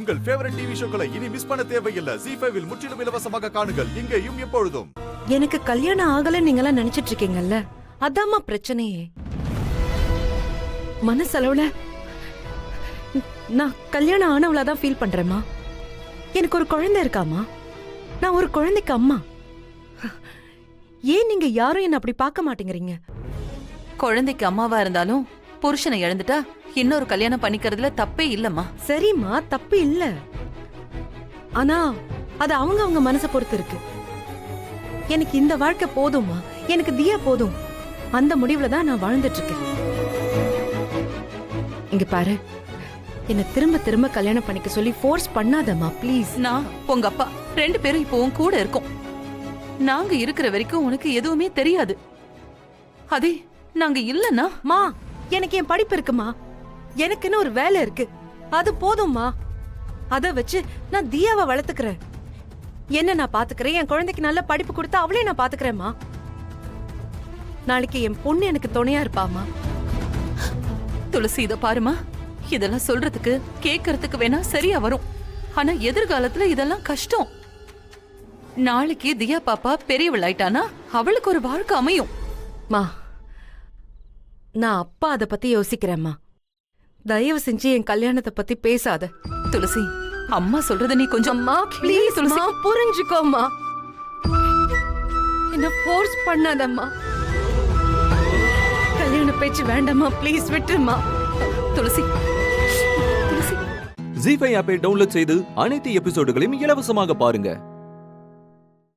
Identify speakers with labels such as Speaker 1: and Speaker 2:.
Speaker 1: உங்கள் favourite TV ஷோக்களை இனி miss பண்ண தேவையில்லை. ZEE5 இல் முற்றிலும் இலவசமாக காணுங்கள். இங்கேயும் எப்பொழுதும்.
Speaker 2: எனக்கு கல்யாணம் ஆகல நீங்களா நினைச்சிட்டு இருக்கீங்கல்ல, அதாம்மா பிரச்சனையே. மனசளவுல நான் கல்யாணம் ஆனவளாதான் ஃபீல் பண்றேம்மா. எனக்கு ஒரு குழந்தை இருக்காமா, நான் ஒரு குழந்தைக்கு அம்மா. ஏன் நீங்க யாரும் என்ன அப்படி பார்க்க மாட்டேங்கிறீங்க?
Speaker 3: குழந்தைக்கு அம்மாவா இருந்தாலும் புருஷனை இழந்துட்டா இன்னொரு கல்யாணம் பண்ணிக்கிறதுல தப்பே இல்லம்மா.
Speaker 2: சரிம்மா, தப்பு இல்ல. ஆனா அது அவங்க மனசை பொறுத்து இருக்கு. எனக்கு இந்த வாழ்க்கை போதும்மா, எனக்கு தியா போதும், அந்த முடிவுல தான் நான் வாழ்ந்துட்டு இருக்கேன். இங்க பாரு, என்ன திரும்ப திரும்ப கல்யாணம் பண்ணிக்க சொல்லி ஃபோர்ஸ் பண்ணாதம்மா ப்ளீஸ்.
Speaker 3: நான் உங்க அப்பா 2 பேரும் இப்போ உன் கூட இருக்கோம். நாங்க இருக்கிற வரைக்கும் உனக்கு எதுவுமே தெரியாது. அதே நாங்க இல்லன்னா
Speaker 2: மா, எனக்கு என் படிப்பு இருக்குமா, எனக்குன்னு ஒரு வேலை இருக்கு, அது போதும்மா. அத வச்சு நான் தியாவை வளர்த்துக்கிறேன். என்ன நான் பாத்துக்கிறேன், என் குழந்தைக்கு நல்ல படிப்பு கொடுத்து அவளே நான் பாத்துக்கிறேன்மா. நாளைக்கு என் பொண்ணு எனக்கு துணையா இருப்பாமா.
Speaker 3: துளசி, இத பாருமா, இதெல்லாம் சொல்றதுக்கு கேக்குறதுக்கு வேணா சரியா வரும். ஆனா எதிர்காலத்துல இதெல்லாம் கஷ்டம். நாளைக்கு தியா பாப்பா பெரியவளாயிட்டானா அவளுக்கு ஒரு வாழ்க்கை அமையும்.
Speaker 2: மா, நான் அப்பா அத பத்தி யோசிக்கிறேம்மா. தயவு செஞ்சு என் கல்யாணத்தை பத்தி பேசாத.
Speaker 3: துளசி, அம்மா சொல்றத நீ கொஞ்சம்
Speaker 2: ப்ளீஸ் துளசி, புரிஞ்சுக்கோமா. என்ன ஃபோர்ஸ் பண்ணாதம்மா. கல்யாண பேச்சு வேண்டாமா, ப்ளீஸ் விட்டுருமா.
Speaker 3: துளசி,
Speaker 4: ZEE5 ஆப்பை டவுன்லோட் செய்து அனைத்து எபிசோடுகளையும் இலவசமாக பாருங்க.